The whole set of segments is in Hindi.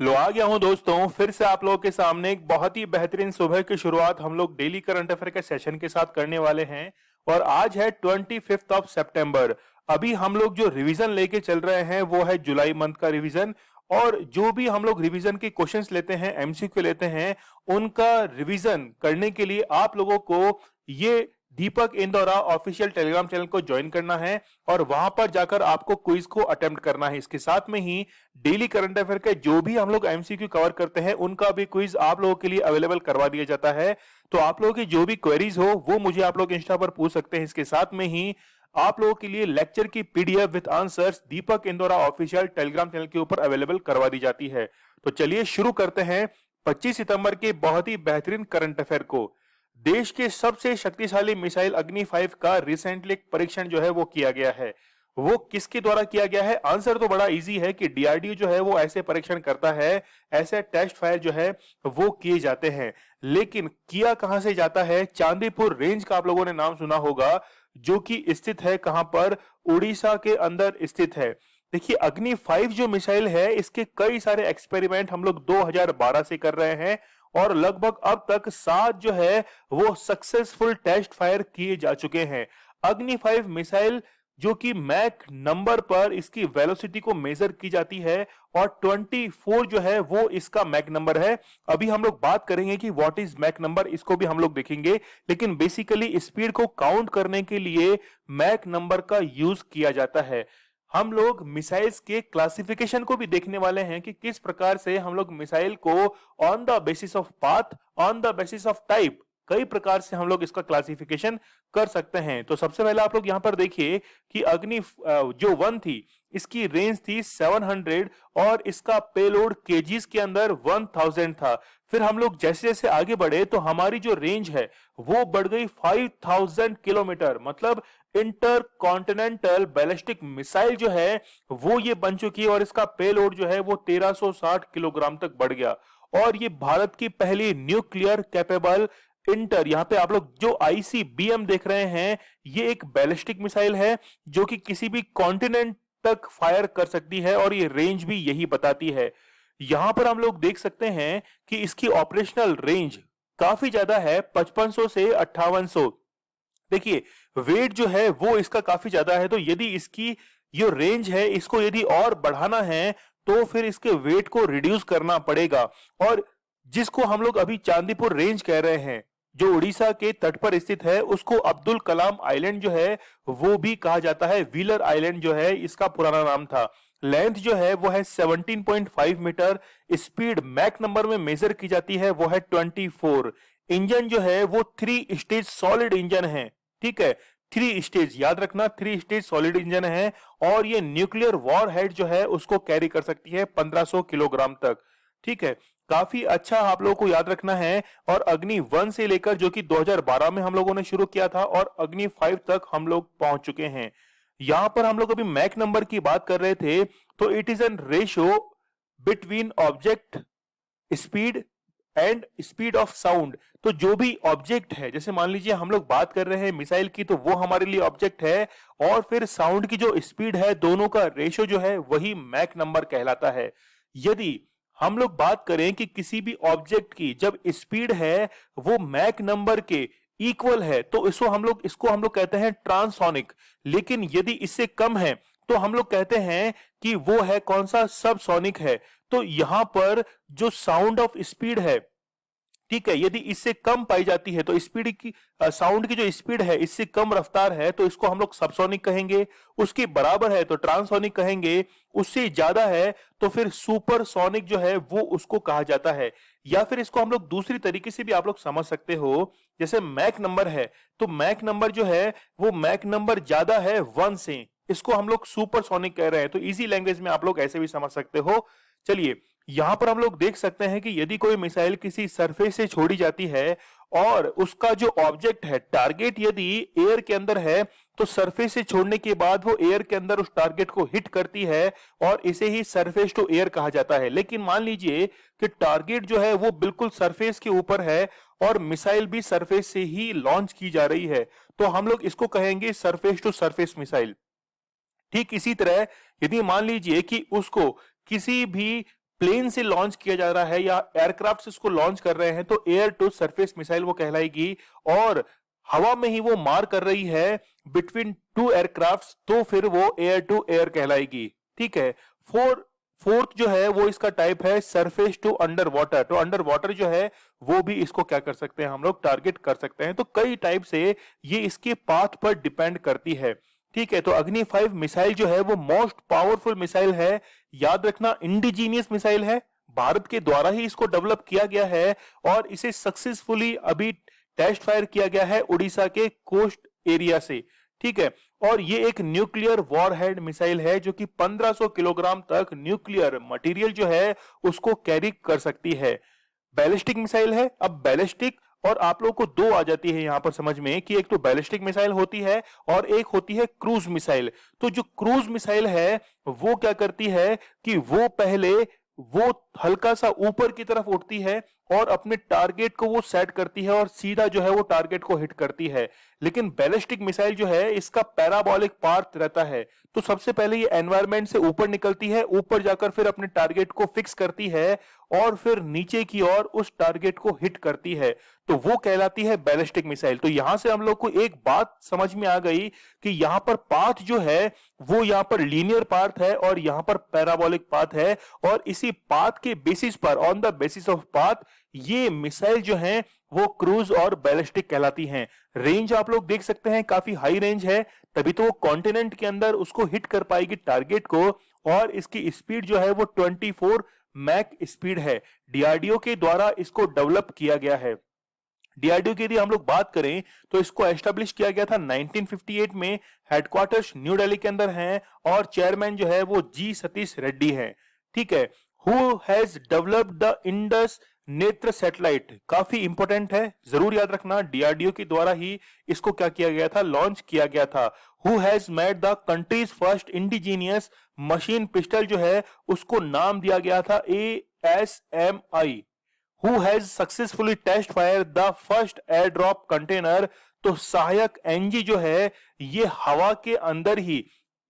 लो आ गया हूं दोस्तों, फिर से आप लोगों के सामने एक बहुत ही बेहतरीन सुबह की शुरुआत हम लोग डेली करंट अफेयर के सेशन के साथ करने वाले हैं। और आज है 25 ऑफ सितंबर। अभी हम लोग जो रिवीजन लेके चल रहे हैं वो है जुलाई मंथ का रिवीजन। और जो भी हम लोग रिवीजन के क्वेश्चंस लेते हैं, एमसीक्यू लेते हैं, उनका रिवीजन करने के लिए आप लोगों को ये दीपक इंदौरा ऑफिशियल टेलीग्राम चैनल को ज्वाइन करना है और वहां पर जाकर आपको क्विज को अटेम्प्ट करना है। इसके साथ में ही डेली करंट अफेयर के जो भी हम लोग एमसीक्यू कवर करते हैं उनका भी क्विज आप लोगों के लिए अवेलेबल करवा दिया जाता है। तो आप लोगों की जो भी क्वेरीज हो वो मुझे आप लोग इंस्टा पर पूछ सकते हैं। इसके साथ में ही आप लोगों के लिए लेक्चर की PDF with answers Deepak Indora official Telegram channel के ऊपर अवेलेबल करवा दी जाती है। तो चलिए शुरू करते हैं 25 सितंबर के बहुत ही बेहतरीन करंट अफेयर को। देश के सबसे शक्तिशाली मिसाइल अग्नि 5 का रिसेंटली एक परीक्षण जो है वो किया गया है। वो किसके द्वारा किया गया है? आंसर तो बड़ा इजी है कि डीआरडीओ जो है वो ऐसे परीक्षण करता है, ऐसे टेस्ट फायर जो है वो किए जाते हैं। लेकिन किया कहां से जाता है? चांदीपुर रेंज का आप लोगों ने नाम सुना होगा, जो कि स्थित है कहां पर? उड़ीसा के अंदर स्थित है। देखिए, अग्नि 5 जो मिसाइल है इसके कई सारे एक्सपेरिमेंट हम लोग 2012 से कर रहे हैं और लगभग अब तक 7 जो है वो सक्सेसफुल टेस्ट फायर किए जा चुके हैं। अग्नि 5 मिसाइल जो कि मैक नंबर पर इसकी वेलोसिटी को मेजर की जाती है और 24 जो है वो इसका मैक नंबर है। अभी हम लोग बात करेंगे कि व्हाट इज मैक नंबर, इसको भी हम लोग देखेंगे। लेकिन बेसिकली स्पीड को काउंट करने के लिए मैक नंबर का यूज किया जाता है। हम लोग मिसाइल्स के क्लासिफिकेशन को भी देखने वाले हैं कि किस प्रकार से हम लोग मिसाइल को on the basis of path, on the basis of type, कई प्रकार से हम लोग इसका क्लासिफिकेशन कर सकते हैं। तो सबसे पहले आप लोग यहां पर देखिए कि अग्नि जो 1 थी इसकी रेंज थी 700 और इसका पेलोड केजीज के अंदर 1000 था। फिर हम लोग जैसे जैसे आगे बढ़े तो हमारी जो रेंज है वो बढ़ गई 5000 किलोमीटर। मतलब इंटर कॉन्टिनेंटल बैलिस्टिक मिसाइल जो है वो ये बन चुकी है और इसका पेलोड जो है वो 1360 किलोग्राम तक बढ़ गया। और ये भारत की पहली न्यूक्लियर कैपेबल इंटर, यहां पे आप लोग जो आईसीबीएम देख रहे हैं ये एक बैलिस्टिक मिसाइल है जो कि किसी भी कॉन्टिनेंट तक फायर कर सकती है और ये रेंज भी यही बताती है। यहां पर हम लोग देख सकते हैं कि इसकी ऑपरेशनल रेंज काफी ज्यादा है, 5500 से 5800। देखिए, वेट जो है वो इसका काफी ज्यादा है, तो यदि इसकी जो रेंज है इसको यदि और बढ़ाना है तो फिर इसके वेट को रिड्यूस करना पड़ेगा। और जिसको हम लोग अभी चांदीपुर रेंज कह रहे हैं जो उड़ीसा के तट पर स्थित है, उसको अब्दुल कलाम आइलैंड जो है वो भी कहा जाता है। व्हीलर आइलैंड जो है इसका पुराना नाम था। लेंथ जो है वो है 17.5 मीटर। स्पीड मैक नंबर में मेजर की जाती है वो है 24। इंजन जो है वो 3 स्टेज सॉलिड इंजन है। ठीक है, 3 स्टेज याद रखना, 3 स्टेज सॉलिड इंजन है। और ये न्यूक्लियर वॉर हेड जो है उसको कैरी कर सकती है 1500 किलोग्राम तक। ठीक है, काफी अच्छा आप लोगों को याद रखना है। और अग्नि 1 से लेकर जो कि 2012 में हम लोगों ने शुरू किया था और अग्नि 5 तक हम लोग पहुंच चुके हैं। यहां पर हम लोग अभी मैक नंबर की बात कर रहे थे, तो it is an ratio between object speed and speed of sound. तो जो भी ऑब्जेक्ट है, जैसे मान लीजिए हम लोग बात कर रहे हैं मिसाइल की, तो वो हमारे लिए ऑब्जेक्ट है और फिर साउंड की जो स्पीड है, दोनों का रेशियो जो है वही मैक नंबर कहलाता है। यदि हम लोग बात करें कि किसी भी ऑब्जेक्ट की जब स्पीड है वो मैक नंबर के इक्वल है तो इसको हम लोग कहते हैं ट्रांससोनिक। लेकिन यदि इससे कम है तो हम लोग कहते हैं कि वो है कौन सा? सबसोनिक है। तो यहां पर जो साउंड ऑफ स्पीड है, ठीक है, यदि इससे कम पाई जाती है तो स्पीड की साउंड की जो स्पीड है इससे कम रफ्तार है तो इसको हम लोग सबसोनिक कहेंगे। उसके बराबर है तो ट्रांससोनिक कहेंगे। उससे ज्यादा है तो फिर सुपरसोनिक जो है वो उसको कहा जाता है। या फिर इसको हम लोग दूसरी तरीके से भी आप लोग समझ सकते हो, जैसे मैक नंबर है तो मैक नंबर जो है वो मैक नंबर ज्यादा है 1 से, इसको हम लोग सुपरसोनिक कह रहे हैं। तो इजी लैंग्वेज में आप लोग ऐसे भी समझ सकते हो। चलिए, यहां पर हम लोग देख सकते हैं कि यदि कोई मिसाइल किसी सरफेस से छोड़ी जाती है और उसका जो ऑब्जेक्ट है, टारगेट यदि एयर के अंदर है, तो सरफेस से छोड़ने के बाद वो एयर के अंदर उस टारगेट को हिट करती है और इसे ही सरफेस टू एयर कहा जाता है। लेकिन मान लीजिए कि टारगेट जो है वो बिल्कुल सरफेस के ऊपर है और मिसाइल भी सरफेस से ही लॉन्च की जा रही है, तो हम लोग इसको कहेंगे सरफेस टू सरफेस मिसाइल। ठीक इसी तरह यदि मान लीजिए कि उसको किसी भी प्लेन से लॉन्च किया जा रहा है या एयरक्राफ्ट से उसको लॉन्च कर रहे हैं तो एयर टू सरफेस मिसाइल वो कहलाएगी। और हवा में ही वो मार कर रही है बिटवीन टू एयरक्राफ्ट तो फिर वो एयर टू एयर कहलाएगी। ठीक है। फोर्थ जो है वो इसका टाइप है सरफेस टू अंडर वाटर। तो अंडर वाटर जो है वो भी इसको क्या कर सकते हैं हम लोग, टारगेट कर सकते हैं। तो कई टाइप से ये इसके पाथ पर डिपेंड करती है। ठीक है। तो अग्नि 5 मिसाइल जो है वो मोस्ट पावरफुल मिसाइल है। याद रखना इंडिजीनियस मिसाइल है, भारत के द्वारा ही इसको डेवलप किया गया है और इसे सक्सेसफुली अभी टेस्ट फायर किया गया है उड़ीसा के कोस्ट एरिया से। ठीक है। और ये एक न्यूक्लियर वॉरहेड मिसाइल है जो कि 1500 किलोग्राम तक न्यूक्लियर मटेरियल जो है उसको कैरी कर सकती है। बैलिस्टिक मिसाइल है। अब बैलिस्टिक और आप लोगों को दो आ जाती है यहां पर समझ में कि एक तो बैलिस्टिक मिसाइल होती है और एक होती है क्रूज मिसाइल। तो जो क्रूज मिसाइल है वो क्या करती है कि वो पहले वो हल्का सा ऊपर की तरफ उठती है और अपने टारगेट को वो सेट करती है और सीधा जो है वो टारगेट को हिट करती है। लेकिन बैलिस्टिक मिसाइल जो है इसका पैराबोलिक पाथ रहता है। तो सबसे पहले ये एनवायरनमेंट से ऊपर निकलती है, ऊपर जाकर फिर अपने टारगेट को फिक्स करती है और फिर नीचे की ओर उस टारगेट को हिट करती है। तो वो कहलाती है बैलिस्टिक मिसाइल। तो यहां से हम लोग को एक बात समझ में आ गई कि यहां पर पाथ जो है वो यहां पर लीनियर पाथ है और यहां पर पैराबोलिक पाथ है। और इसी पाथ के बेसिस पर, on the basis of path, ये मिसाइल जो है वो क्रूज और बैलिस्टिक कहलाती हैं। रेंज आप लोग देख सकते हैं काफी हाई रेंज है, तभी तो वो कॉन्टिनेंट के अंदर उसको हिट कर पाएगी टारगेट को। और इसकी स्पीड जो है वो 24 मैक स्पीड है। डीआरडीओ के द्वारा इसको डेवलप किया गया है। डीआरडीओ की यदि हम लोग बात करें तो इसको एस्टेब्लिश किया गया था 1958 में। हेडक्वार्टर्स न्यू दिल्ली के अंदर हैं और चेयरमैन जो है वो जी सतीश रेड्डी हैं। ठीक है। Who has developed the Indus नेत्र सैटेलाइट, काफी इंपॉर्टेंट है, जरूर याद रखना। डीआरडीओ के द्वारा ही इसको क्या किया गया था, लॉन्च किया गया था। Who has made the countries first indigenous machine pistol जो है उसको नाम दिया गया था ASMI। Who has successfully test fired the first airdrop container। तो सहायक एनजी जो है ये हवा के अंदर ही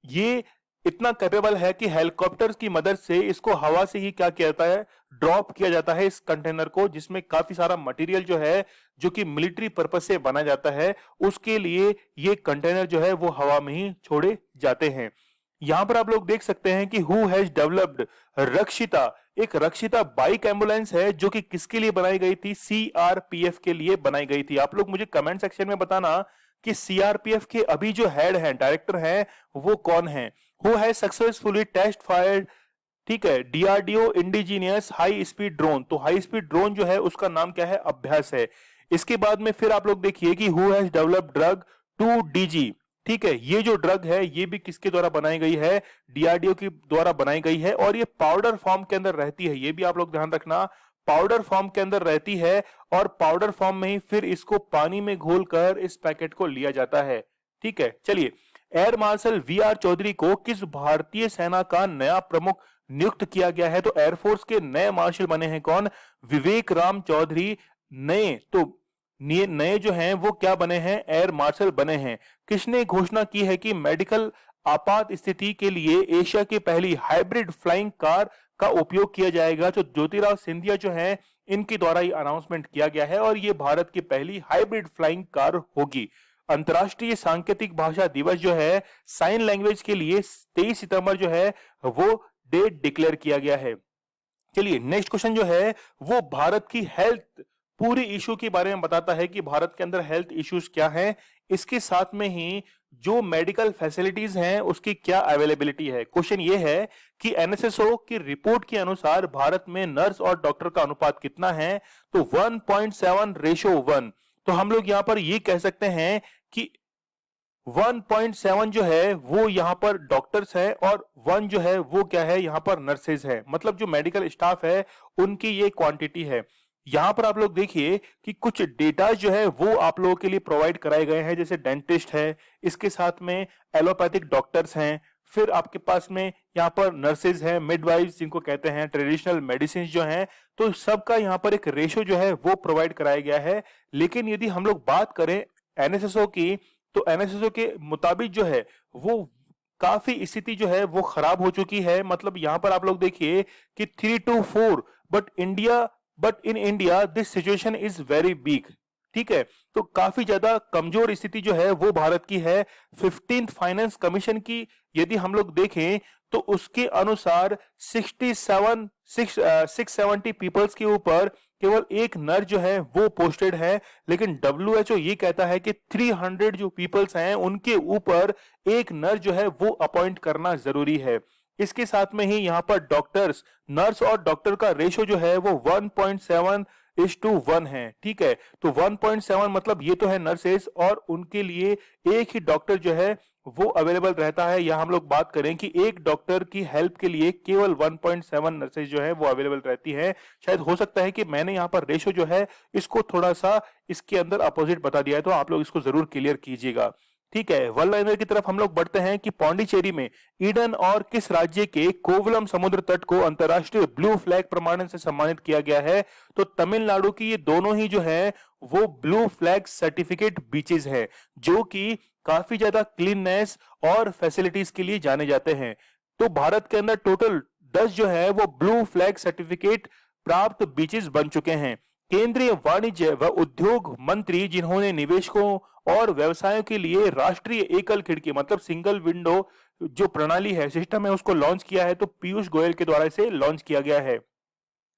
ये इतना कैपेबल है कि हेलीकॉप्टर की मदद से इसको हवा से ही क्या किया जाता है, ड्रॉप किया जाता है इस कंटेनर को, जिसमें काफी सारा मटेरियल जो है जो कि मिलिट्री पर्पस से बना जाता है, उसके लिए ये कंटेनर जो है वो हवा में ही छोड़े जाते हैं। यहां पर आप लोग देख सकते हैं कि हु हैज डेवलप्ड रक्षिता। एक रक्षिता बाइक एम्बुलेंस है जो कि किसके लिए बनाई गई थी, सीआरपीएफ के लिए बनाई गई थी। आप लोग मुझे कमेंट सेक्शन में बताना कि सीआरपीएफ के अभी जो हेड हैं, डायरेक्टर हैं, वो कौन है। Who has successfully test fired, ठीक है, DRDO indigenous high speed drone. तो हाई स्पीड ड्रोन जो है उसका नाम क्या है, अभ्यास है। इसके बाद में फिर आप लोग देखिए कि who has developed drug 2DG। ठीक है। ये जो ड्रग है ये भी किसके द्वारा बनाई गई है, डीआरडीओ के द्वारा बनाई गई है और ये पाउडर फॉर्म के अंदर रहती है। ये भी आप लोग ध्यान रखना, पाउडर फॉर्म के अंदर रहती है और पाउडर फॉर्म में ही फिर इसको पानी में घोलकर इस पैकेट को लिया जाता है। ठीक है। चलिए, एयर मार्शल वीआर चौधरी को किस भारतीय सेना का नया प्रमुख नियुक्त किया गया है। तो एयरफोर्स के नए मार्शल बने हैं कौन, विवेक राम चौधरी। नए जो हैं वो क्या बने हैं, एयर मार्शल बने हैं। किसने घोषणा की है कि मेडिकल आपात स्थिति के लिए एशिया की पहली हाइब्रिड फ्लाइंग कार का उपयोग किया जाएगा। तो ज्योतिराव सिंधिया जो हैं इनके द्वारा ये अनाउंसमेंट किया गया है और ये भारत की पहली हाइब्रिड फ्लाइंग कार होगी। अंतर्राष्ट्रीय सांकेतिक भाषा दिवस जो है साइन लैंग्वेज के लिए 23 सितंबर जो है वो डेट डिक्लेयर किया गया है। चलिए, नेक्स्ट क्वेश्चन जो है वो भारत की हेल्थ पूरी इशू के बारे में बताता है कि भारत के अंदर हेल्थ इश्यूज क्या हैं, इसके साथ में ही जो मेडिकल फैसिलिटीज हैं उसकी क्या अवेलेबिलिटी है। क्वेश्चन ये है कि एनएसएसओ की रिपोर्ट के अनुसार भारत में नर्स और डॉक्टर का अनुपात कितना है। तो 1.7:1। तो हम लोग यहां पर ये कह सकते हैं कि 1.7 जो है वो यहां पर डॉक्टर्स है और 1 जो है वो क्या है, यहां पर नर्सेज है। मतलब जो मेडिकल स्टाफ है उनकी ये क्वांटिटी है। यहां पर आप लोग देखिए कि कुछ डेटा जो है वो आप लोगों के लिए प्रोवाइड कराए गए हैं, जैसे डेंटिस्ट है, इसके साथ में एलोपैथिक डॉक्टर्स हैं, फिर आपके पास में यहाँ पर नर्सेज हैं, मिडवाइव्स जिनको कहते हैं, ट्रेडिशनल मेडिसिन जो हैं। तो सबका यहाँ पर एक रेशो जो है वो प्रोवाइड कराया गया है। लेकिन यदि हम लोग बात करें एनएसएसओ की, तो एनएसएसओ के मुताबिक जो है वो काफी स्थिति जो है वो खराब हो चुकी है। मतलब यहां पर आप लोग देखिए कि 3 to 4, but in India this situation is very weak. ठीक है, तो काफी ज्यादा कमजोर स्थिति जो है वो भारत की है। 15th फाइनेंस कमीशन की यदि हम लोग देखें तो उसके अनुसार 670 पीपल्स के ऊपर केवल एक नर्स जो है वो पोस्टेड है, लेकिन डब्ल्यूएचओ ये कहता है कि 300 जो पीपल्स हैं उनके ऊपर एक नर्स जो है वो अपॉइंट करना जरूरी है। इसके साथ में ही यहाँ पर डॉक्टर्स, नर्स और डॉक्टर का रेशो जो है वो 1.7:1 है। ठीक है, तो 1.7 मतलब ये तो है नर्सेस, और उनके लिए एक ही डॉक्टर जो है वो अवेलेबल रहता है। या हम लोग बात करें कि एक डॉक्टर की हेल्प के लिए केवल 1.7 नर्सेज जो है वो अवेलेबल रहती है। शायद हो सकता है कि मैंने यहाँ पर रेशो जो है इसको थोड़ा सा इसके अंदर अपोजिट बता दिया है, तो आप लोग इसको जरूर क्लियर कीजिएगा। ठीक है, वन लाइनर की तरफ हम लोग बढ़ते हैं कि पौंडीचेरी में ईडन और किस राज्य के कोवलम समुद्र तट को अंतरराष्ट्रीय ब्लू फ्लैग प्रमाणन से सम्मानित किया गया है? तो तमिलनाडु की ये दोनों ही जो है वो ब्लू फ्लैग सर्टिफिकेट बीचेस है, जो कि काफी ज्यादा क्लीननेस और फैसिलिटीज के लिए जाने जाते हैं। तो भारत के अंदर टोटल 10 जो है वो ब्लू फ्लैग सर्टिफिकेट प्राप्त बीचेस बन चुके हैं। केंद्रीय वाणिज्य व उद्योग मंत्री जिन्होंने निवेशकों और व्यवसायों के लिए राष्ट्रीय एकल खिड़की मतलब सिंगल विंडो जो प्रणाली है, सिस्टम है, उसको लॉन्च किया है, तो पीयूष गोयल के द्वारा इसे लॉन्च किया गया है।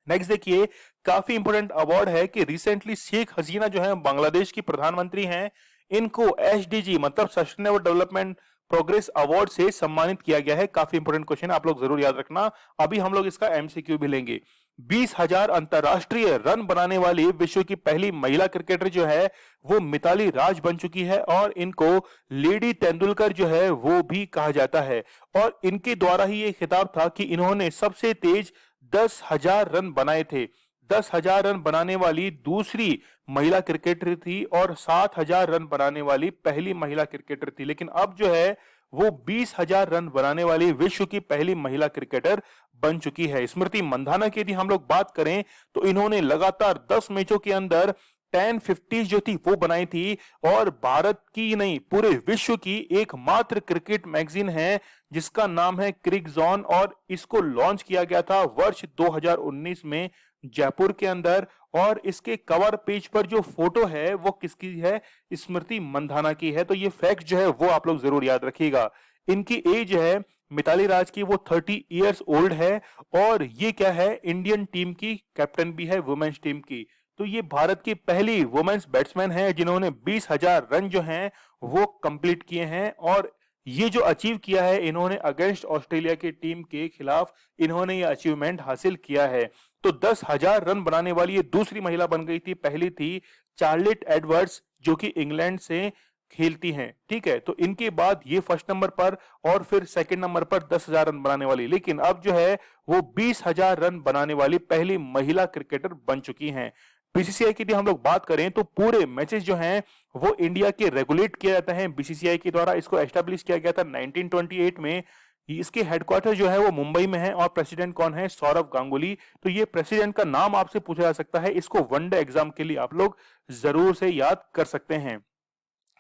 नेक्स्ट देखिए, काफी इंपोर्टेंट अवार्ड है कि रिसेंटली शेख हसीना जो है बांग्लादेश की प्रधानमंत्री हैं, इनको एसडीजी मतलब सस्टेनेबल डेवलपमेंट प्रोग्रेस अवार्ड से सम्मानित किया गया है। काफी इंपोर्टेंट क्वेश्चन, आप लोग जरूर याद रखना। अभी हम लोग इसका एमसीक्यू भी लेंगे। 20,000 अंतरराष्ट्रीय रन बनाने वाली विश्व की पहली महिला क्रिकेटर जो है वो मिताली राज बन चुकी है, और इनको लेडी तेंदुलकर जो है वो भी कहा जाता है। और इनके द्वारा ही ये खिताब था कि इन्होंने सबसे तेज 10,000 रन बनाए थे। 10,000 रन बनाने वाली दूसरी महिला क्रिकेटर थी और 7,000 रन बनाने वाली पहली महिला क्रिकेटर थी। लेकिन अब जो है वो 20,000 रन बनाने वाली विश्व की पहली महिला क्रिकेटर बन चुकी है। स्मृति मंधाना की यदि हम लोग बात करें तो इन्होंने लगातार 10 मैचों के अंदर 1050 जो थी वो बनाई थी, और भारत की नहीं पूरे विश्व की एकमात्र क्रिकेट मैगजीन है जिसका नाम है क्रिक जोन, और इसको लॉन्च किया गया था वर्ष 2019 में जयपुर के अंदर। और इसके कवर पेज पर जो फोटो है वो किसकी है? स्मृति मंधाना की है। तो ये फैक्ट जो है वो आप लोग जरूर याद रखिएगा। इनकी एज है मिताली राज की वो 30 इयर्स ओल्ड है, और ये क्या है, इंडियन टीम की कैप्टन भी है, वुमेन्स टीम की। तो ये भारत की पहली वुमेन्स बैट्समैन है जिन्होंने 20,000 रन जो हैं वो कंप्लीट किए हैं। और ये जो अचीव किया है इन्होंने अगेंस्ट ऑस्ट्रेलिया की टीम के खिलाफ इन्होंने ये अचीवमेंट हासिल किया है। तो 10,000 रन बनाने वाली ये दूसरी महिला बन गई थी। पहली थी चार्लेट एडवर्ड्स जो कि इंग्लैंड से खेलती हैं। ठीक है, तो इनके बाद ये फर्स्ट नंबर पर, और फिर सेकंड नंबर पर 10,000 रन बनाने वाली, लेकिन अब जो है वो 20,000 रन बनाने वाली पहली महिला क्रिकेटर बन चुकी हैं। बीसीसीआई की यदि हम लोग बात करें तो पूरे मैचेस जो हैं वो इंडिया के रेगुलेट किए जाते हैं बीसीसीआई के द्वारा। इसको एस्टेब्लिश किया गया था 1928 में। इसके हेडक्वार्टर जो है वो मुंबई में है, और प्रेसिडेंट कौन है? सौरव गांगुली। तो ये प्रेसिडेंट का नाम आपसे पूछा जा सकता है, इसको वनडे एग्जाम के लिए आप लोग जरूर से याद कर सकते हैं।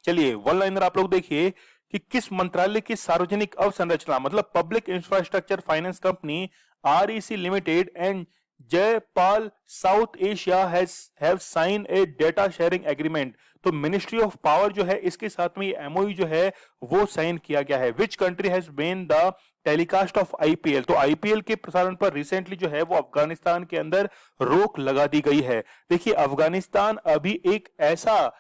चलिए वन लाइनर आप लोग देखिए कि किस मंत्रालय की सार्वजनिक अवसंरचना मतलब public infrastructure finance company REC limited and Jaipal south Asia have sign a data sharing agreement. तो मिनिस्ट्री ऑफ पावर जो है इसके साथ में एमओयू जो है वो साइन किया गया है। Which country has been the telecast of IPL? तो आईपीएल के प्रसारण पर रिसेंटली जो है वो अफगानिस्तान के अंदर रोक लगा दी गई है। देखिए अफगानिस्तान अभी एक ऐसा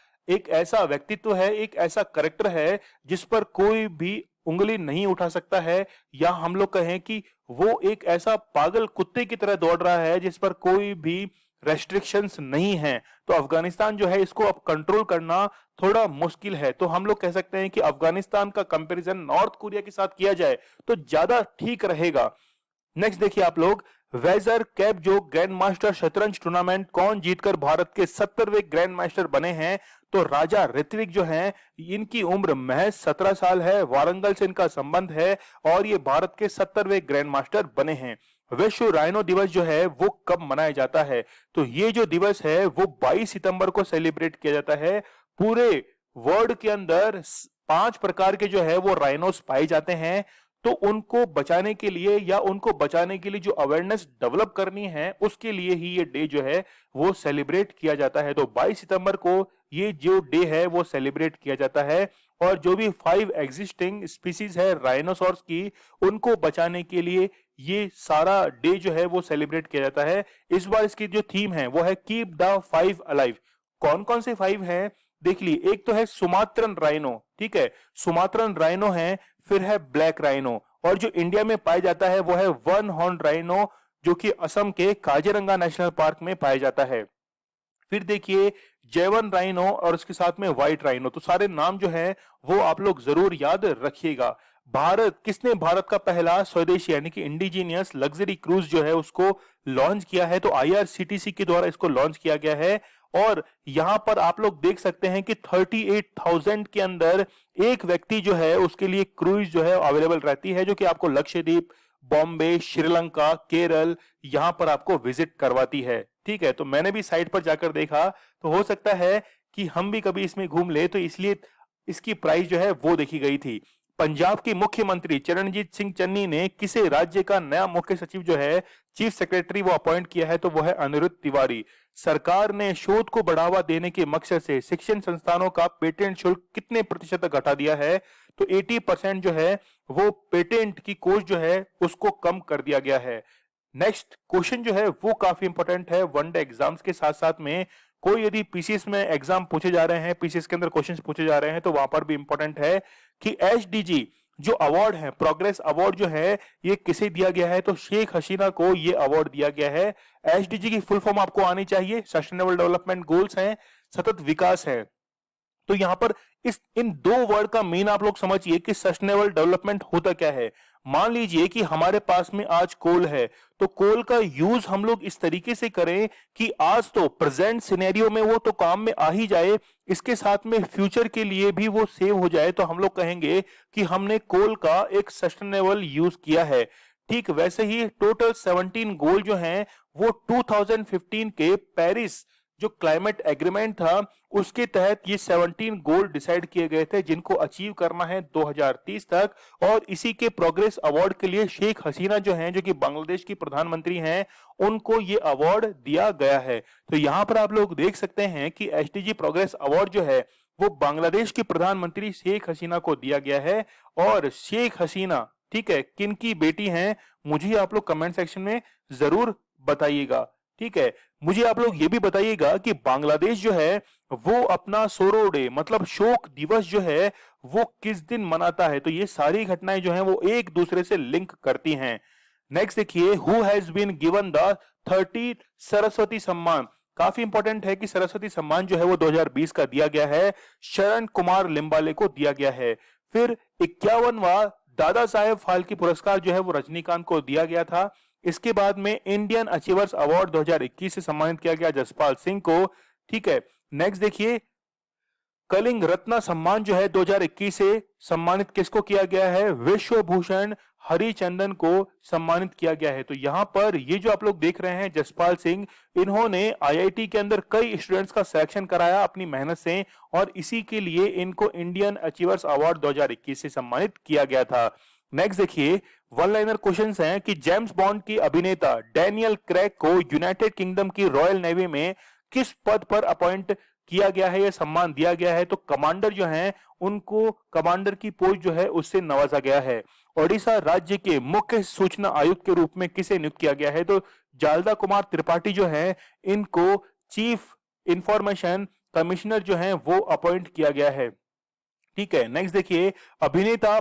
व्यक्तित्व है, एक ऐसा करेक्टर है जिस पर कोई भी उंगली नहीं उठा सकता है, या हम लोग कहें कि वो एक ऐसा पागल कुत्ते की तरह दौड़ रहा है जिस पर कोई भी रेस्ट्रिक्शंस नहीं है। तो अफगानिस्तान जो है इसको अब कंट्रोल करना थोड़ा मुश्किल है। तो हम लोग कह सकते हैं कि अफगानिस्तान का कंपैरिजन नॉर्थ कोरिया के साथ किया जाए तो ज्यादा ठीक रहेगा। नेक्स्ट देखिए आप लोग, वेजर कैप जो ग्रैंड मास्टर शतरंज टूर्नामेंट कौन जीतकर भारत के 70वें ग्रैंड मास्टर बने हैं? तो राजा ऋत्विक जो हैं इनकी उम्र महज 17 साल है, वारंगल से इनका संबंध है, और ये भारत के 70वें ग्रैंड मास्टर बने हैं। विश्व राइनो दिवस जो है वो कब मनाया जाता है? तो ये जो दिवस है वो 22 सितंबर को सेलिब्रेट किया जाता है। पूरे वर्ल्ड के अंदर 5 प्रकार के जो है वो राइनोस पाए जाते हैं। तो उनको बचाने के लिए या उनको बचाने के लिए जो अवेयरनेस डेवलप करनी है, उसके लिए ही ये डे जो है वो सेलिब्रेट किया जाता है। तो 22 सितंबर को ये जो डे है वो सेलिब्रेट किया जाता है। और जो भी 5 एग्जिस्टिंग स्पीसीज है राइनोसॉर्स की, उनको बचाने के लिए ये सारा डे जो है वो सेलिब्रेट किया जाता है। इस बार इसकी जो थीम है वो है कीप द 5 अलाइव। कौन कौन से 5 हैं देख लिए। एक तो है सुमात्रन राइनो, ठीक है, सुमात्रन राइनो है। फिर है ब्लैक राइनो, और जो इंडिया में पाया जाता है वो है वन हॉर्न राइनो, जो कि असम के काजीरंगा नेशनल पार्क में पाया जाता है। फिर देखिए जैवन राइनो और उसके साथ में व्हाइट राइनो। तो सारे नाम जो है वो आप लोग जरूर याद रखिएगा। भारत का पहला स्वदेशी यानी कि इंडिजीनियस लग्जरी क्रूज जो है उसको लॉन्च किया है, तो आईआरसीटीसी के द्वारा इसको लॉन्च किया गया है। और यहां पर आप लोग देख सकते हैं कि 38,000 के अंदर एक व्यक्ति जो है उसके लिए क्रूज जो है अवेलेबल रहती है, जो कि आपको लक्षद्वीप, बॉम्बे, श्रीलंका, केरल यहां पर आपको विजिट करवाती है। ठीक है, तो मैंने भी साइट पर जाकर देखा, तो हो सकता है कि हम भी कभी इसमें घूम ले, तो इसलिए इसकी प्राइस जो है वो देखी गई थी। पंजाब के मुख्यमंत्री चरणजीत सिंह चन्नी ने किसे राज्य का नया मुख्य सचिव जो है चीफ सेक्रेटरी वो अपॉइंट किया है, तो वो है अनिरुद्ध तिवारी। सरकार ने शोध को बढ़ावा देने के मकसद से शिक्षण संस्थानों का पेटेंट शुल्क कितने प्रतिशत तक घटा दिया है, तो 80% जो है वो पेटेंट की कोस्ट जो है उसको कम कर दिया गया है। नेक्स्ट क्वेश्चन जो है वो काफी इंपॉर्टेंट है। वनडे एग्जाम्स के साथ साथ में कोई यदि पीसीएस में एग्जाम पूछे जा रहे हैं, पीसीएस के अंदर क्वेश्चंस पूछे जा रहे हैं, तो वहां पर भी इंपॉर्टेंट है कि एचडीजी जो अवार्ड है, प्रोग्रेस अवार्ड जो है, ये किसे दिया गया है, तो शेख हसीना को ये अवार्ड दिया गया है। एचडीजी की फुल फॉर्म आपको आनी चाहिए, सस्टेनेबल डेवलपमेंट गोल्स हैं, सतत विकास है। तो यहां पर इन दो वर्ड का मीन आप लोग समझिए कि सस्टेनेबल डेवलपमेंट होता क्या है। मान लीजिए कि हमारे पास में आज कोल है, तो कोल का यूज हम लोग इस तरीके से करें कि आज तो प्रेजेंट सिनेरियो में वो तो काम में आ ही जाए, इसके साथ में फ्यूचर के लिए भी वो सेव हो जाए, तो हम लोग कहेंगे कि हमने कोल का एक सस्टेनेबल यूज किया है। ठीक वैसे ही टोटल 17 गोल जो हैं वो 2015 के पेरिस जो क्लाइमेट एग्रीमेंट था उसके तहत ये 17 गोल डिसाइड किए गए थे, जिनको अचीव करना है 2030 तक। और इसी के प्रोग्रेस अवार्ड के लिए शेख हसीना जो हैं, जो कि बांग्लादेश की प्रधानमंत्री हैं, उनको ये अवार्ड दिया गया है। तो यहां पर आप लोग देख सकते हैं कि एसडीजी प्रोग्रेस अवार्ड जो है वो बांग्लादेश की प्रधानमंत्री शेख हसीना को दिया गया है। और शेख हसीना, ठीक है, किन की बेटी हैं, मुझे आप लोग कमेंट सेक्शन में जरूर बताइएगा। ठीक है, मुझे आप लोग ये भी बताइएगा कि बांग्लादेश जो है वो अपना सोरो डे मतलब शोक दिवस जो है वो किस दिन मनाता है। तो ये सारी घटनाएं जो हैं वो एक दूसरे से लिंक करती हैं। नेक्स्ट देखिए, who has been given the 30 Saraswati Samman. काफी इंपॉर्टेंट है कि सरस्वती सम्मान जो है वो 2020 का दिया गया है, शरण कुमार लिम्बाले को दिया गया है। फिर 51वां दादा साहेब फाल्के पुरस्कार जो है वो रजनीकांत को दिया गया था। इसके बाद में इंडियन अचीवर्स अवार्ड 2021 से सम्मानित किया गया जसपाल सिंह को। ठीक है, नेक्स्ट देखिए, कलिंग रत्न सम्मान जो है 2021 से सम्मानित किसको किया गया है, विश्व भूषण हरिचंदन को सम्मानित किया गया है। तो यहां पर ये जो आप लोग देख रहे हैं जसपाल सिंह, इन्होंने आईआईटी के अंदर कई स्टूडेंट्स का सिलेक्शन कराया अपनी मेहनत से, और इसी के लिए इनको इंडियन अचीवर्स अवार्ड 2021 से सम्मानित किया गया था। नेक्स्ट देखिए, वन लाइनर क्वेश्चंस हैं कि जेम्स बॉन्ड की अभिनेता डैनियल क्रेग को यूनाइटेड किंगडम की रॉयल नेवी में किस पद पर अपॉइंट किया गया है, यह सम्मान दिया गया है, तो कमांडर जो हैं उनको कमांडर की पोस्ट जो है उससे नवाजा गया है। ओडिशा राज्य के मुख्य सूचना आयुक्त के रूप में किसे नियुक्त किया गया है, तो जालदा कुमार त्रिपाठी जो है इनको चीफ इंफॉर्मेशन कमिश्नर जो है वो अपॉइंट किया गया है। ठीक है, नेक्स्ट देखिए, अभिनेता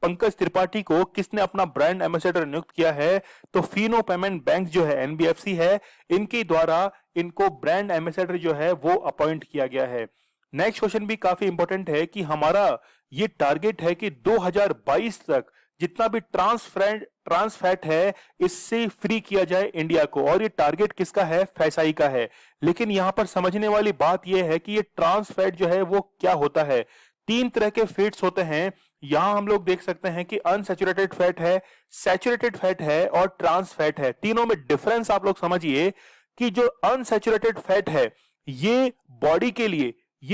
पंकज त्रिपाठी को किसने अपना ब्रांड एम्बेसडर नियुक्त किया है, तो फीनो पेमेंट बैंक जो है एनबीएफसी है, इनके द्वारा इनको ब्रांड एम्बेसडर जो है वो अपॉइंट किया गया है। नेक्स्ट क्वेश्चन भी काफी इंपॉर्टेंट है कि हमारा ये टारगेट है कि 2022 तक जितना भी ट्रांस फैट है इससे फ्री किया जाए इंडिया को, और ये टारगेट किसका है, फैसाई का है। लेकिन यहां पर समझने वाली बात यह है कि ये ट्रांस फैट जो है वो क्या होता है। 3 तरह के फैट्स होते हैं, यहां हम लोग देख सकते हैं कि अनसैचुरेटेड फैट है, सैचुरेटेड फैट है और ट्रांस फैट है। तीनों में डिफरेंस आप लोग समझिए कि जो अनसैचुरेटेड फैट है ये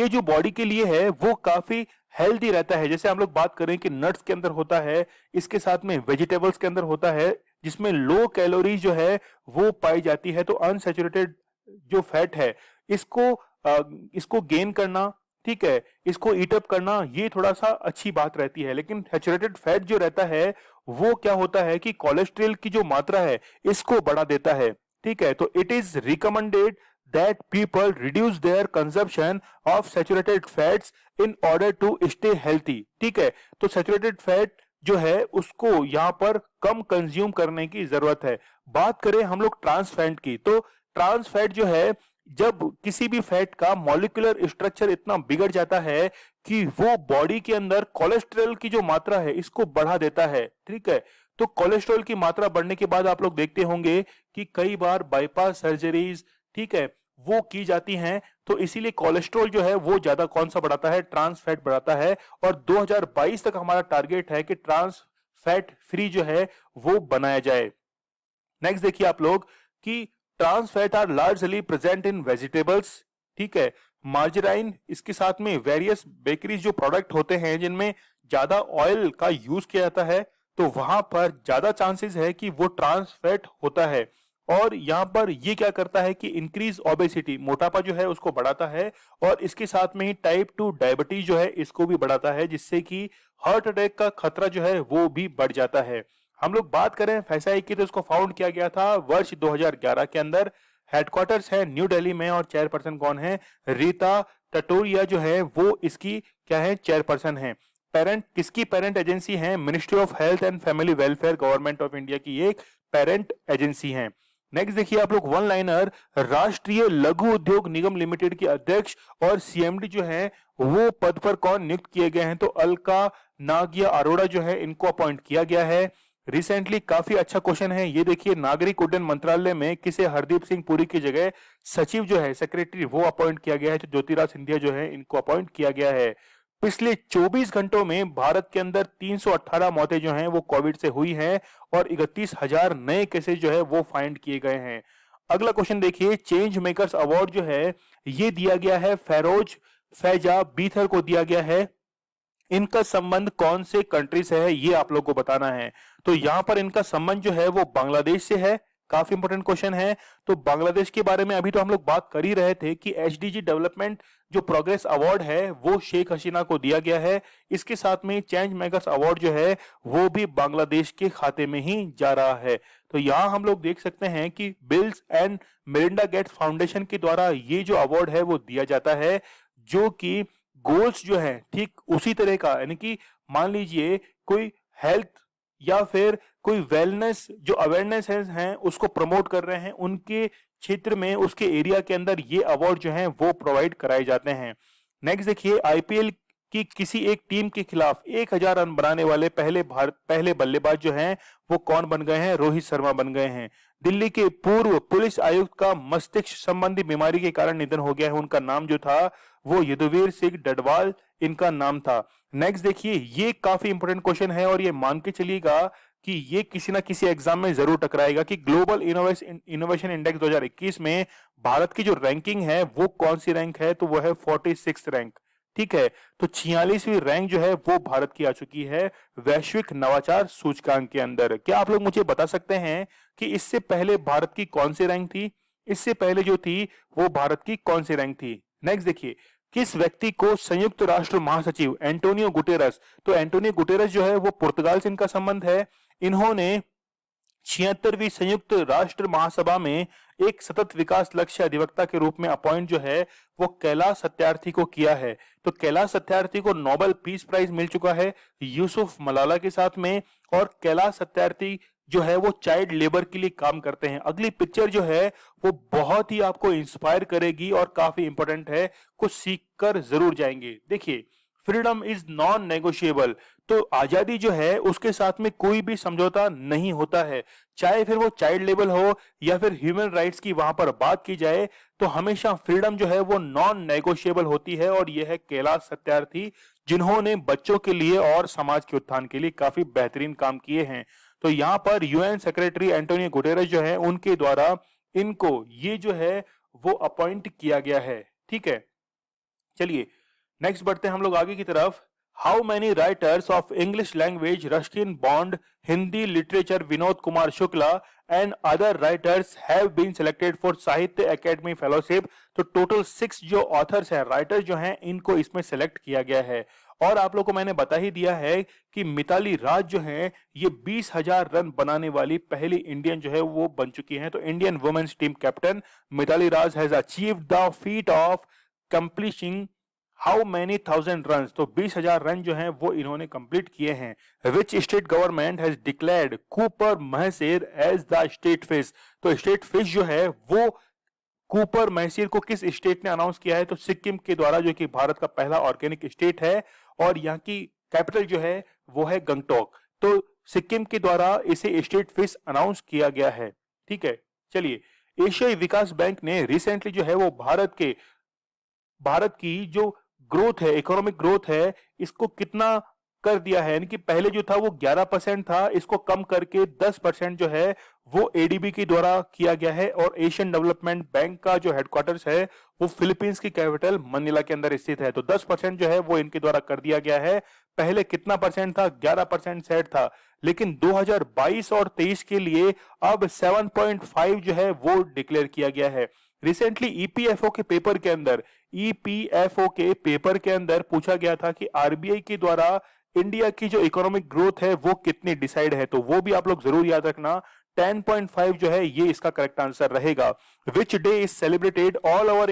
जो बॉडी के लिए है वो काफी हेल्दी रहता है। जैसे हम लोग बात करें कि नट्स के अंदर होता है, इसके साथ में वेजिटेबल्स के अंदर होता है, जिसमें लो कैलोरीज जो है वो पाई जाती है। तो अनसैचुरेटेड जो फैट है, इसको इसको गेन करना, ठीक है, इसको ईट अप करना, ये थोड़ा सा अच्छी बात रहती है। लेकिन सैचुरेटेड फैट जो रहता है वो क्या होता है कि कोलेस्ट्रॉल की जो मात्रा है इसको बढ़ा देता है, ठीक है। तो it is recommended that people reduce their consumption of saturated fats in order to stay healthy, ठीक है। तो saturated fat जो है उसको यहाँ पर कम कंज्यूम करने की जरूरत है। बात करें हम लोग ट्रांस फैट की, तो ट्रांस फैट जो है, जब किसी भी फैट का मॉलिक्यूलर स्ट्रक्चर इतना बिगड़ जाता है कि वो बॉडी के अंदर कोलेस्ट्रॉल की जो मात्रा है इसको बढ़ा देता है, ठीक है। तो कोलेस्ट्रॉल की मात्रा बढ़ने के बाद आप लोग देखते होंगे कि कई बार बाईपास सर्जरीज, ठीक है, वो की जाती हैं। तो इसीलिए कोलेस्ट्रॉल जो है वो ज्यादा कौन सा बढ़ाता है, ट्रांस फैट बढ़ाता है। और 2022 तक हमारा टारगेट है कि ट्रांस फैट फ्री जो है वो बनाया जाए। नेक्स्ट देखिए आप लोग कि trans fat are largely present in vegetables, ठीक है, मार्जराइन, इसके साथ में वेरियस बेकरीज जो प्रोडक्ट होते हैं जिनमें ज्यादा ऑयल का यूज किया जाता है, तो वहां पर ज्यादा चांसेस है कि वो ट्रांस फैट होता है। और यहाँ पर ये क्या करता है कि इंक्रीज ओबेसिटी, मोटापा जो है उसको बढ़ाता है, और इसके साथ में ही टाइप 2 डायबिटीज जो है इसको भी बढ़ाता है, जिससे कि हार्ट अटैक का खतरा जो है वो भी बढ़ जाता है। हम लोग बात करें फैसाई की, तो इसको फाउंड किया गया था वर्ष 2011 के अंदर। हेडक्वार्टर्स है न्यू दिल्ली में, और चेयरपर्सन कौन है, रीता टटोरिया जो है वो इसकी क्या है, चेयरपर्सन है। पेरेंट किसकी पेरेंट एजेंसी है, ministry of health and family welfare, government of India की एक पेरेंट एजेंसी है। नेक्स्ट देखिए आप लोग वन लाइनर, राष्ट्रीय लघु उद्योग निगम लिमिटेड के अध्यक्ष और सीएमडी जो है वो पद पर कौन नियुक्त किए गए हैं, तो अलका नागिया अरोड़ा जो है इनको अपॉइंट किया गया है रिसेंटली। काफी अच्छा क्वेश्चन है ये, देखिए नागरिक उड्डयन मंत्रालय में किसे हरदीप सिंह पुरी की जगह सचिव जो है, सेक्रेटरी, वो अपॉइंट किया गया है। तो ज्योतिराज सिंधिया जो है इनको अपॉइंट किया गया है। पिछले 24 घंटों में भारत के अंदर 318 मौतें जो हैं वो कोविड से हुई हैं, और 31,000 नए केसेस जो है वो फाइंड किए गए हैं। अगला क्वेश्चन देखिए, चेंज मेकर्स अवार्ड जो है ये दिया गया है फेरोज फैजा बीथर को दिया गया है। इनका संबंध कौन से कंट्री से है ये आप लोग को बताना है। तो यहां पर इनका संबंध जो है वो बांग्लादेश से है। काफी इंपोर्टेंट क्वेश्चन है। तो बांग्लादेश के बारे में अभी तो हम लोग बात कर ही रहे थे कि एचडीजी डेवलपमेंट जो प्रोग्रेस अवार्ड है वो शेख हसीना को दिया गया है। इसके साथ में चेंज मेकर्स अवार्ड जो है वो भी बांग्लादेश के खाते में ही जा रहा है। तो यहाँ हम लोग देख सकते हैं कि bills and Melinda Gates foundation के द्वारा ये जो अवार्ड है वो दिया जाता है, जो कि गोल्स जो है ठीक उसी तरह का, यानी कि मान लीजिए कोई हेल्थ या फिर कोई वेलनेस जो अवेयरनेस है उसको प्रमोट कर रहे हैं, उनके क्षेत्र में, उसके एरिया के अंदर ये अवार्ड जो है वो प्रोवाइड कराए जाते हैं। नेक्स्ट देखिए, आईपीएल की किसी एक टीम के खिलाफ 1000 रन बनाने वाले पहले बल्लेबाज जो हैं वो कौन बन गए हैं, रोहित शर्मा बन गए हैं। दिल्ली के पूर्व पुलिस आयुक्त का मस्तिष्क संबंधी बीमारी के कारण निधन हो गया है। उनका नाम जो था वो यदुवीर सिंह डडवाल इनका नाम था। नेक्स्ट देखिए, ये काफी इंपोर्टेंट क्वेश्चन है और ये मान के चलिएगा कि ये किसी ना किसी एग्जाम में जरूर टकराएगा कि ग्लोबल इनोवेशन इंडेक्स 2021 में भारत की जो रैंकिंग है वो कौन सी रैंक है, तो वो है 46 रैंक, ठीक है। तो 46वीं रैंक जो है वो भारत की आ चुकी है वैश्विक नवाचार सूचकांक के अंदर। क्या आप लोग मुझे बता सकते हैं कि इससे पहले भारत की कौन सी रैंक थी, इससे पहले जो थी वो भारत की कौन सी रैंक थी। नेक्स्ट देखिए, किस व्यक्ति को संयुक्त राष्ट्र महासचिव एंटोनियो गुटेरस, तो एंटोनियो गुटेरस जो है वो पुर्तगाल से इनका संबंध है। इन्होंने 76वीं संयुक्त राष्ट्र महासभा में एक सतत विकास लक्ष्य अधिवक्ता के रूप में अपॉइंट जो है वो कैलाश सत्यार्थी को किया है। तो कैलाश सत्यार्थी को नोबेल पीस प्राइज मिल चुका है यूसुफ मलाला के साथ में, और कैलाश सत्यार्थी जो है वो चाइल्ड लेबर के लिए काम करते हैं। अगली पिक्चर जो है वो बहुत ही आपको इंस्पायर करेगी और काफी इंपॉर्टेंट है, कुछ सीख कर जरूर जाएंगे। देखिए, फ्रीडम इज नॉन नेगोशिएबल, तो आजादी जो है उसके साथ में कोई भी समझौता नहीं होता है। चाहे फिर वो चाइल्ड लेबर हो या फिर ह्यूमन राइट्स की वहां पर बात की जाए, तो हमेशा फ्रीडम जो है वो नॉन नेगोशिएबल होती है। और यह है कैलाश सत्यार्थी, जिन्होंने बच्चों के लिए और समाज के उत्थान के लिए काफी बेहतरीन काम किए हैं। तो यहाँ पर यूएन सेक्रेटरी एंटोनियो गुटेरेस जो है उनके द्वारा इनको ये जो है वो अपॉइंट किया गया है, ठीक है। चलिए नेक्स्ट बढ़ते हैं हम लोग आगे की तरफ। How many writers of English language Ruskin Bond, Hindi literature Vinod Kumar Shukla and other writers have been selected for साहित्य अकेडमी फेलोशिप? तो टोटल 6 जो ऑथर्स हैं, राइटर्स जो हैं, इनको इसमें सेलेक्ट किया गया है। और आप लोगों को मैंने बता ही दिया है कि मिताली राज जो है ये 20,000 रन बनाने वाली पहली इंडियन जो है वो बन चुकी हैं। तो Indian women's team captain Mithali Raj has achieved the feat of completing how many thousand run, तो 20,000 रन जो हैं वो इन्होंने कंप्लीट किए हैं। Which state government has declared copper mahseer as the state fish? तो स्टेट फिश जो है वो कूपर महसीर को किस स्टेट ने अनाउंस किया है? तो सिक्किम के द्वारा, जो कि भारत का पहला ऑर्गेनिक स्टेट है और यहाँ की कैपिटल जो है वो है गंगटोक। तो सिक्किम के द्वारा इसे स्टेट फिश अनाउंस किया गया है। ठीक है, चलिए। एशियाई विकास बैंक ने रिसेंटली जो है वो भारत की जो ग्रोथ है, इकोनॉमिक ग्रोथ है, इसको कितना कर दिया है? यानी कि पहले जो था वो 11% था, इसको कम करके 10% जो है वो एडीबी के द्वारा किया गया है। और एशियन डेवलपमेंट बैंक का जो हेडक्वार्टर्स है वो फिलीपींस की कैपिटल मनीला के अंदर स्थित है। तो 10% जो है वो इनके द्वारा कर दिया गया है। पहले कितना परसेंट था? 11% सेट था, लेकिन 2022 और 23 के लिए अब 7.5 जो है वो डिक्लेयर किया गया है। रिसेंटली ईपीएफओ के पेपर के अंदर पूछा गया था कि आरबीआई के द्वारा इंडिया की जो इकोनॉमिक ग्रोथ है वो कितनी डिसाइड है, तो वो भी आप लोग जरूर याद रखना। 10.5 जो है ये इसका करेक्ट आंसर रहेगा। Which day is celebrated all over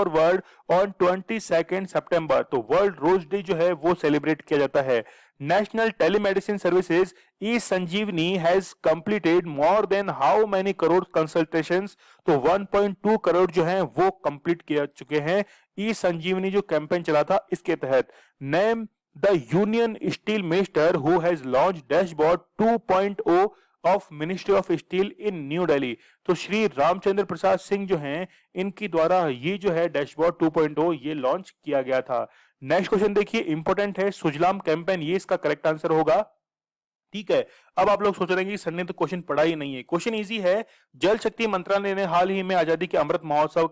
world on 22 सितंबर? तो वर्ल्ड रोज डे जो है वो सेलिब्रेट किया जाता है। National telemedicine services e Sanjeevani has completed more than how many crore consultations? तो 1.2 करोड़ जो है वो कंप्लीट किया चुके हैं ई संजीवनी जो कैंपेन चला था इसके तहत। Name the union steel minister who has launch dashboard 2.0 of ministry of steel in new Delhi? तो श्री रामचंद्र प्रसाद सिंह जो हैं, इनकी द्वारा ये जो है डैशबोर्ड 2.0 ये लॉन्च किया गया था। नेक्स्ट क्वेश्चन देखिए, इंपॉर्टेंट है, सुजलाम कैंपेन, ये इसका करेक्ट आंसर होगा। ठीक है, अब आप लोग सोच रहे हैं कि सर ने तो क्वेश्चन पढ़ा ही नहीं है। क्वेश्चन इजी है। जल शक्ति मंत्रालय ने हाल ही में आजादी के अमृत महोत्सव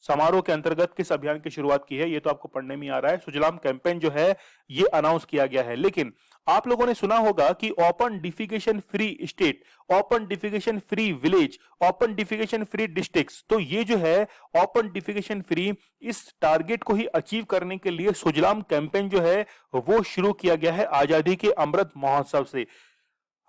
समारोह के अंतर्गत किस अभियान की शुरुआत की है? ये तो आपको पढ़ने में आ रहा है। सुजलाम कैंपेन जो है ये अनाउंस किया गया है। लेकिन आप लोगों ने सुना होगा कि open defecation free state, open defecation free village, open defecation free districts, तो ये जो है ओपन डिफिकेशन फ्री, इस टारगेट को ही अचीव करने के लिए सुजलाम कैंपेन जो है वो शुरू किया गया है आजादी के अमृत महोत्सव से।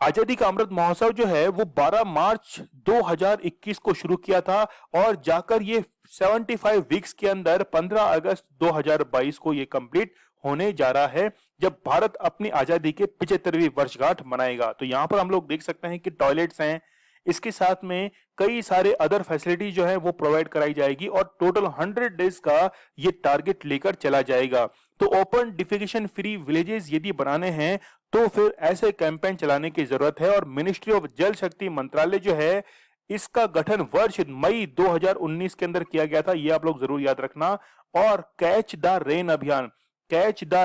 आजादी का अमृत महोत्सव जो है वो 12 मार्च 2021 को शुरू किया था और जाकर ये 75 वीक्स के अंदर 15 अगस्त 2022 को ये कंप्लीट होने जा रहा है, जब भारत अपनी आजादी के 75वीं वर्षगांठ मनाएगा। तो यहाँ पर हम लोग देख सकते हैं कि टॉयलेट्स हैं, इसके साथ में कई सारे अदर फैसिलिटी जो है वो प्रोवाइड कराई जाएगी और टोटल 100 डेज का ये टारगेट लेकर चला जाएगा। तो ओपन डिफिकेशन फ्री विलेजेस यदि बनाने हैं तो फिर ऐसे कैंपेन चलाने की जरूरत है। और मिनिस्ट्री ऑफ जल शक्ति मंत्रालय जो है इसका गठन वर्ष मई 2019 के अंदर किया गया था, ये आप लोग जरूर याद रखना। और कैच द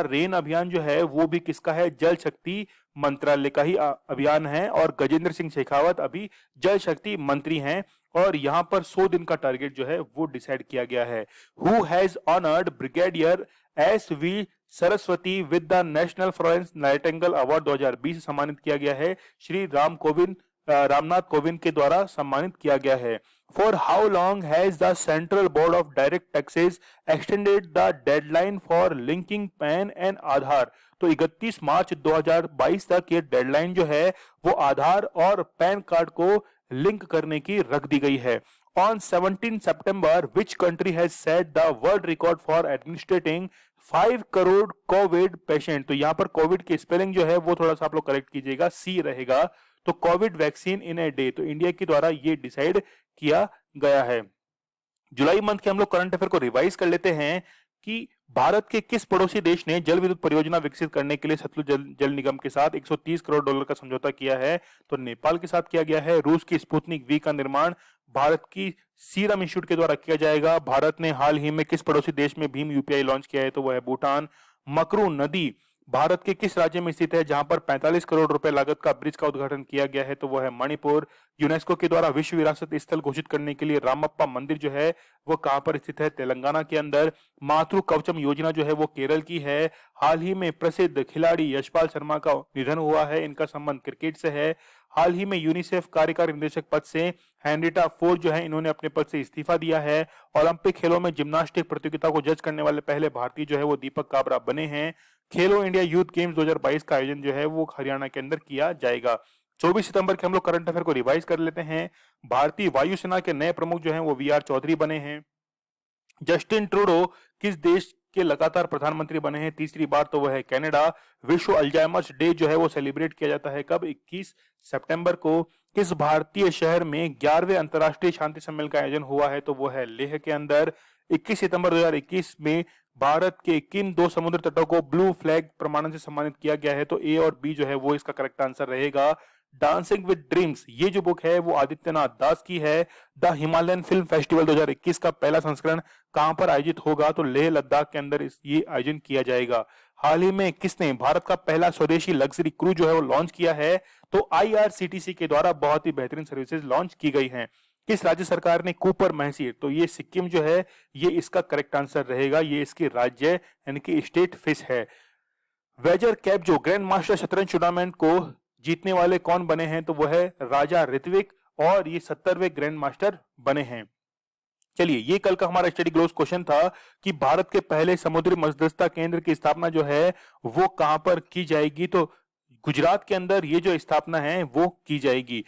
रेन अभियान जो है वो भी किसका है? जल शक्ति मंत्रालय का ही अभियान है। और गजेंद्र सिंह शेखावत अभी जल शक्ति मंत्री हैं और यहाँ पर 100 दिन का टारगेट जो है वो डिसाइड किया गया है। Who has honoured brigadier SV. Saraswati with the national Florence Nightingale award 2020 सम्मानित किया गया है। श्री रामनाथ कोविंद के द्वारा सम्मानित किया गया है। For how long has the Central Board of Direct Taxes extended the deadline for linking PAN and Aadhaar? तो 31 मार्च 2022 तक ये डेडलाइन जो है वो आधार और पैन कार्ड को लिंक करने की रख दी गई है। On 17 September, which country has set the world record for administrating 5 crore Covid patient? तो यहाँ पर कोविड की स्पेलिंग जो है वो थोड़ा सा आप लोग करेक्ट कीजिएगा, सी रहेगा। तो Covid vaccine in a day, तो इंडिया के द्वारा ये डिसाइड किया गया है। जुलाई मंथ के हम लोग करंट अफेयर को रिवाइज कर लेते हैं कि भारत के किस पड़ोसी देश ने जल विद्युत परियोजना विकसित करने के लिए सतलुज जल निगम के साथ 130 करोड़ डॉलर का समझौता किया है? तो नेपाल के साथ किया गया है। रूस की स्पुतनिक वी का निर्माण भारत की सीरम इंस्टीट्यूट के द्वारा किया जाएगा। भारत ने हाल ही में किस पड़ोसी देश में भीम यूपीआई लॉन्च किया है? तो वह है भूटान। मकरू नदी भारत के किस राज्य में स्थित है जहां पर 45 करोड़ रुपए लागत का ब्रिज का उद्घाटन किया गया है? तो वो है मणिपुर। यूनेस्को के द्वारा विश्व विरासत स्थल घोषित करने के लिए रामप्पा मंदिर जो है वो कहां पर स्थित है? तेलंगाना के अंदर। मातृ कवचम योजना जो है वो केरल की है। हाल ही में प्रसिद्ध खिलाड़ी यशपाल शर्मा का निधन हुआ है, इनका संबंध क्रिकेट से है। हाल ही में यूनिसेफ कार्यकारी निदेशक पद से हैंरिटा फोर जो है इन्होंने अपने पद से इस्तीफा दिया है। ओलंपिक खेलों में जिम्नास्टिक प्रतियोगिता को जज करने वाले पहले भारतीय जो है वो दीपक काबरा बने हैं। खेलो इंडिया यूथ गेम्स 2022 का आयोजन जो है वो हरियाणा के अंदर किया जाएगा। 24 सितंबर के हम लोग करंट अफेयर को रिवाइज कर लेते हैं। भारतीय वायुसेना के नए प्रमुख जो हैं वो वी आर चौधरी बने हैं। जस्टिन ट्रूडो किस देश के लगातार प्रधानमंत्री बने हैं तीसरी बार? तो वह है कनाडा। विश्व अल्जाइमर्स डे जो है वो सेलिब्रेट किया जाता है कब? 21 सितंबर को। किस भारतीय शहर में 11वें अंतर्राष्ट्रीय शांति सम्मेलन का आयोजन हुआ है? तो वो है लेह के अंदर। 21 सितंबर 2021 में भारत के किन दो समुद्र तटों को ब्लू फ्लैग प्रमाणन से सम्मानित किया गया है? तो ए और बी जो है वो इसका करेक्ट आंसर रहेगा। डांसिंग विद ड्रीम्स ये जो बुक है वो आदित्यनाथ दास की है। द हिमालयन फिल्म फेस्टिवल 2021 का पहला संस्करण कहां पर आयोजित होगा? तो लेह लद्दाख के अंदर ये आयोजन किया जाएगा। हाल ही में किसने भारत का पहला स्वदेशी लग्जरी क्रूज जो है वो लॉन्च किया है? तो आईआरसीटीसी के द्वारा बहुत ही बेहतरीन सर्विसेज लॉन्च की गई हैं। किस राज्य सरकार ने कूपर महसीर? तो ये सिक्किम जो है ये इसका करेक्ट आंसर रहेगा, ये इसकी राज्य यानी कि स्टेट फिश है। वेजर कैप जो ग्रैंड मास्टर शतरंज टूर्नामेंट को जीतने वाले कौन बने हैं? तो वो है राजा ऋत्विक और ये 70वें ग्रैंड मास्टर बने हैं। चलिए ये कल का हमारा स्टडी ग्लोस क्वेश्चन था कि भारत के पहले समुद्री मध्यस्थता केंद्र की स्थापना जो है वो कहां पर की जाएगी? तो गुजरात के अंदर ये जो स्थापना है वो की जाएगी।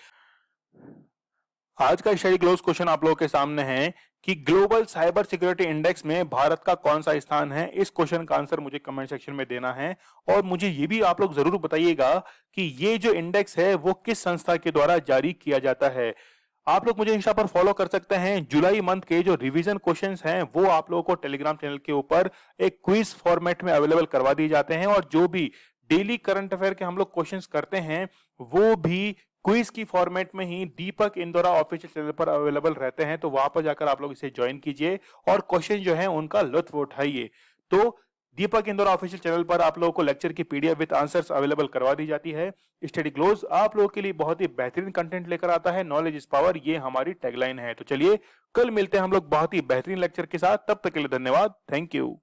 आज का स्टडी क्लोज क्वेश्चन आप लोगों के सामने है कि ग्लोबल साइबर सिक्योरिटी इंडेक्स में भारत का कौन सा स्थान है? इस क्वेश्चन का आंसर मुझे कमेंट सेक्शन में देना है और मुझे ये भी आप लोग जरूर बताइएगा कि ये जो इंडेक्स है वो किस संस्था के द्वारा जारी किया जाता है। आप लोग मुझे इंस्टा पर फॉलो कर सकते हैं। जुलाई मंथ के जो रिवीजन क्वेश्चंस हैं वो आप लोगों को टेलीग्राम चैनल के ऊपर एक क्विज फॉर्मेट में अवेलेबल करवा दिए जाते हैं और जो भी डेली करंट अफेयर के हम लोग क्वेश्चंस करते हैं वो भी क्विज की फॉर्मेट में ही दीपक इंदौरा ऑफिशियल चैनल पर अवेलेबल रहते हैं। तो वहां पर जाकर आप लोग इसे ज्वाइन कीजिए और क्वेश्चन जो है उनका लुत्फ उठाइए। तो दीपक इंदौरा ऑफिशियल चैनल पर आप लोगों को लेक्चर की पीडीएफ विद आंसर्स अवेलेबल करवा दी जाती है। स्टडी ग्लोज आप लोगों के लिए बहुत ही बेहतरीन कंटेंट लेकर आता है। नॉलेज इज पावर ये हमारी टैगलाइन है। तो चलिए कल मिलते हैं हम लोग बहुत ही बेहतरीन लेक्चर के साथ। तब तक के लिए धन्यवाद। Thank you.